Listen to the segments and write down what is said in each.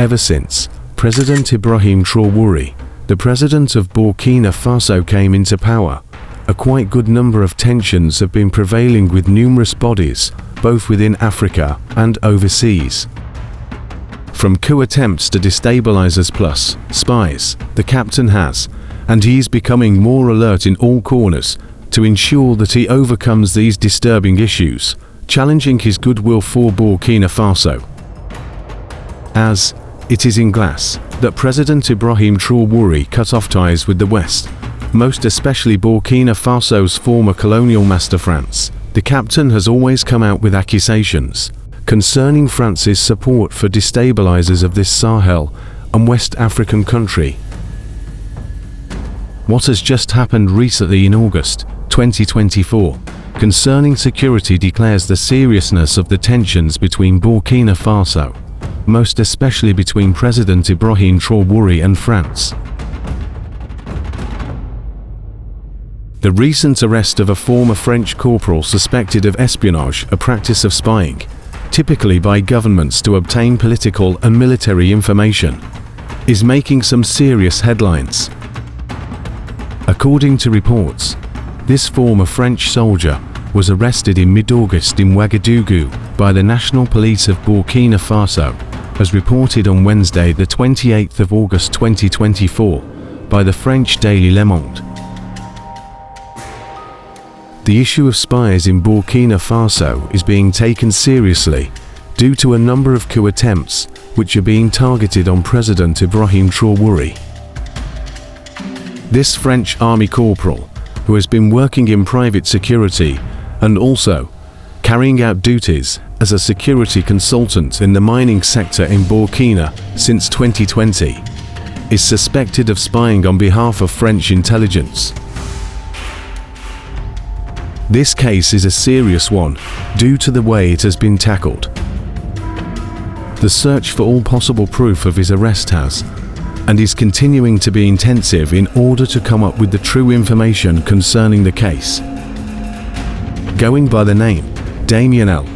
Ever since President Ibrahim Traoré, the president of Burkina Faso, came into power, a quite good number of tensions have been prevailing with numerous bodies, both within Africa and overseas. From coup attempts to destabilizers plus spies, the captain has, and he is becoming more alert in all corners to ensure that he overcomes these disturbing issues, challenging his goodwill for Burkina Faso. As it is in glass that President Ibrahim Traoré cut off ties with the West, most especially Burkina Faso's former colonial master France, the captain has always come out with accusations concerning France's support for destabilizers of this Sahel and West African country. What has just happened recently in August 2024 concerning security declares the seriousness of the tensions between Burkina Faso, most especially between President Ibrahim Traoré and France. The recent arrest of a former French corporal suspected of espionage, a practice of spying, typically by governments to obtain political and military information, is making some serious headlines. According to reports, this former French soldier was arrested in mid-August in Ouagadougou by the National Police of Burkina Faso, as reported on Wednesday the 28th of August 2024 by the French daily Le Monde. The issue of spies in Burkina Faso is being taken seriously due to a number of coup attempts which are being targeted on President Ibrahim Traoré. This French army corporal, who has been working in private security and also carrying out duties as a security consultant in the mining sector in Burkina since 2020, is suspected of spying on behalf of French intelligence. This case is a serious one due to the way it has been tackled. The search for all possible proof of his arrest has and is continuing to be intensive in order to come up with the true information concerning the case. Going by the name Damien L,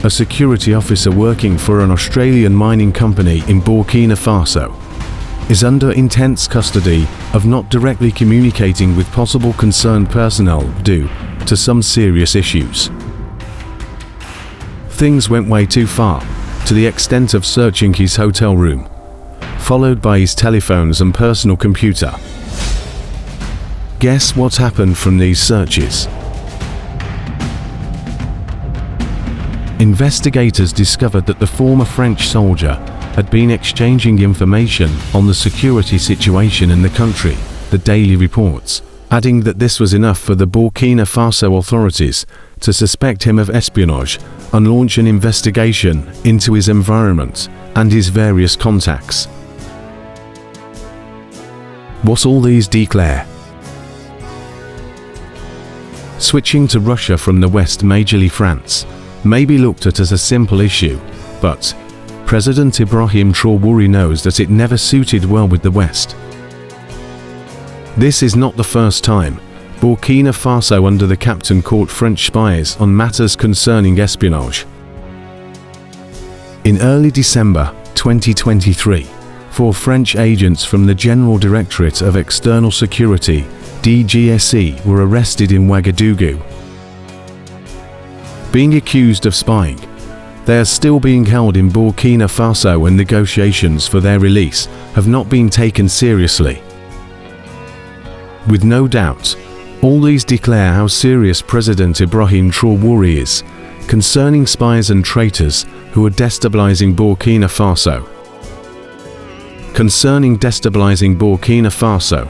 a security officer working for an Australian mining company in Burkina Faso, is under intense custody of not directly communicating with possible concerned personnel due to some serious issues. Things went way too far, to the extent of searching his hotel room, followed by his telephones and personal computer. Guess what happened from these searches? Investigators discovered that the former French soldier had been exchanging information on the security situation in the country, the Daily reports, adding that this was enough for the Burkina Faso authorities to suspect him of espionage and launch an investigation into his environment and his various contacts. What all these declare? Switching to Russia from the West, majorly France, may be looked at as a simple issue, but President Ibrahim Traoré knows that it never suited well with the West. This is not the first time Burkina Faso under the captain caught French spies on matters concerning espionage. In early December 2023, 4 French agents from the General Directorate of External Security (DGSE) were arrested in Ouagadougou. Being accused of spying, they are still being held in Burkina Faso and negotiations for their release have not been taken seriously. With no doubt, all these declare how serious President Ibrahim Traoré is concerning spies and traitors who are destabilizing Burkina Faso. Concerning destabilizing Burkina Faso,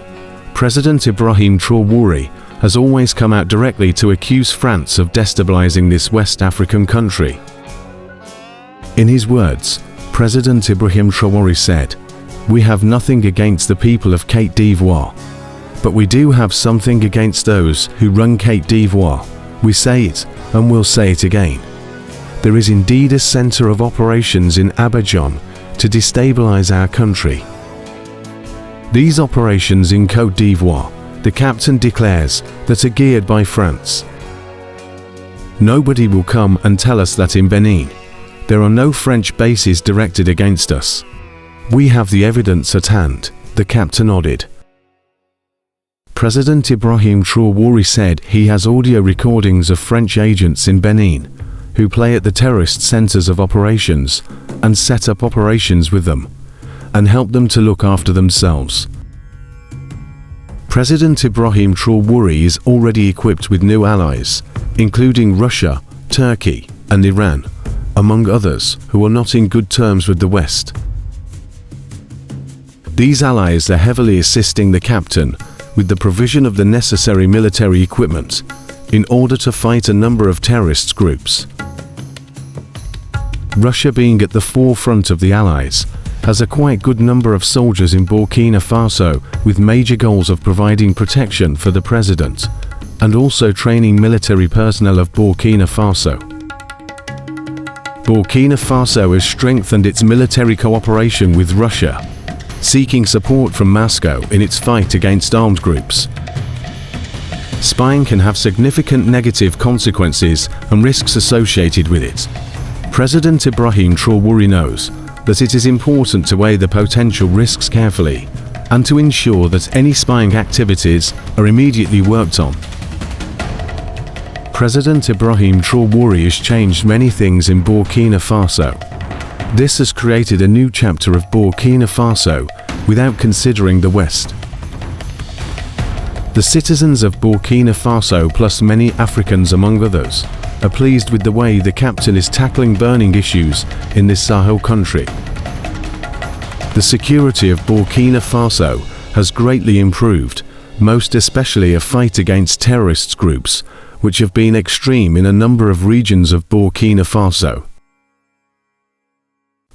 President Ibrahim Traoré has always come out directly to accuse France of destabilizing this West African country. In his words, President Ibrahim Traoré said, "We have nothing against the people of Côte d'Ivoire, but we do have something against those who run Côte d'Ivoire. We say it, and we'll say it again. There is indeed a center of operations in Abidjan to destabilize our country. These operations in Côte d'Ivoire, the captain declares, that are geared by France. Nobody will come and tell us that in Benin there are no French bases directed against us. We have the evidence at hand, the captain nodded. President Ibrahim Traoré said he has audio recordings of French agents in Benin, who play at the terrorist centers of operations and set up operations with them, and help them to look after themselves. President Ibrahim Traoré is already equipped with new allies, including Russia, Turkey, and Iran, among others, who are not in good terms with the West. These allies are heavily assisting the captain with the provision of the necessary military equipment in order to fight a number of terrorist groups. Russia, being at the forefront of the allies, has a quite good number of soldiers in Burkina Faso with major goals of providing protection for the president and also training military personnel of Burkina Faso. Burkina Faso has strengthened its military cooperation with Russia, seeking support from Moscow in its fight against armed groups. Spying can have significant negative consequences and risks associated with it. President Ibrahim Traoré knows that it is important to weigh the potential risks carefully and to ensure that any spying activities are immediately worked on. President Ibrahim Traoré has changed many things in Burkina Faso. This has created a new chapter of Burkina Faso without considering the West. The citizens of Burkina Faso, plus many Africans among others, are pleased with the way the captain is tackling burning issues in this Sahel country. The security of Burkina Faso has greatly improved, most especially a fight against terrorist groups, which have been extreme in a number of regions of Burkina Faso.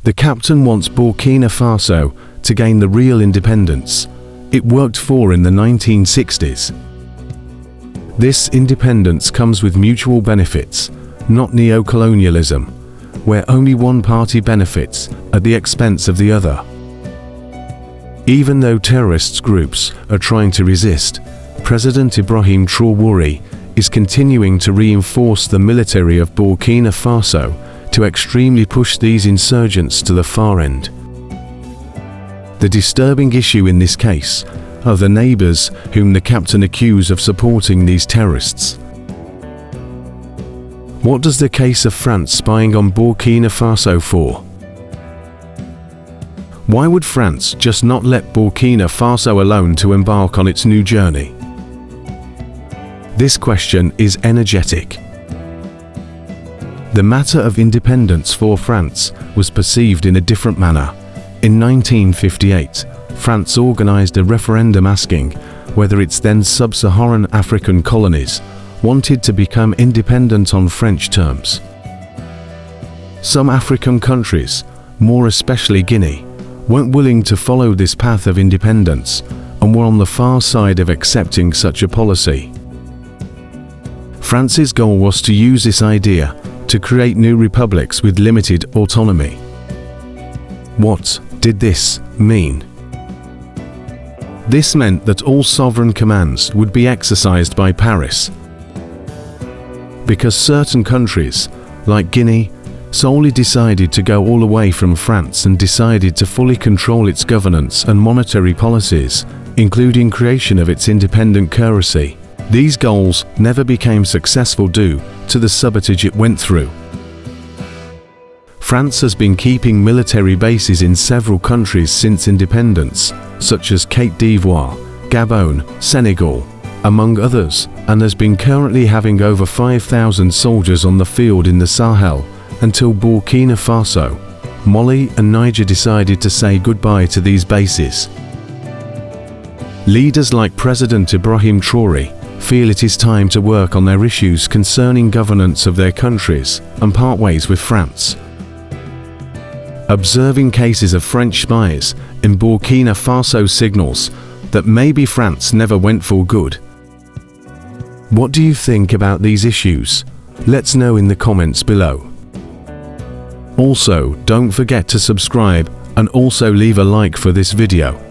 The captain wants Burkina Faso to gain the real independence it worked for in the 1960s. This independence comes with mutual benefits, not neo-colonialism, where only one party benefits at the expense of the other. Even though terrorist groups are trying to resist, President Ibrahim Traoré is continuing to reinforce the military of Burkina Faso to extremely push these insurgents to the far end. The disturbing issue in this case are the neighbors whom the captain accused of supporting these terrorists. What does the case of France spying on Burkina Faso for? Why would France just not let Burkina Faso alone to embark on its new journey? This question is energetic. The matter of independence for France was perceived in a different manner. In 1958, France organized a referendum asking whether its then sub-Saharan African colonies wanted to become independent on French terms. Some African countries, more especially Guinea, weren't willing to follow this path of independence and were on the far side of accepting such a policy. France's goal was to use this idea to create new republics with limited autonomy. What did this mean? This meant that all sovereign commands would be exercised by Paris. Because certain countries, like Guinea, solely decided to go all away from France and decided to fully control its governance and monetary policies, including creation of its independent currency, these goals never became successful due to the sabotage it went through. France has been keeping military bases in several countries since independence, such as Côte d'Ivoire, Gabon, Senegal, among others, and has been currently having over 5,000 soldiers on the field in the Sahel until Burkina Faso, Mali and Niger decided to say goodbye to these bases. Leaders like President Ibrahim Traoré feel it is time to work on their issues concerning governance of their countries and part ways with France. Observing cases of French spies in Burkina Faso signals that maybe France never went for good. What do you think about these issues? Let's know in the comments below. Also, don't forget to subscribe and also leave a like for this video.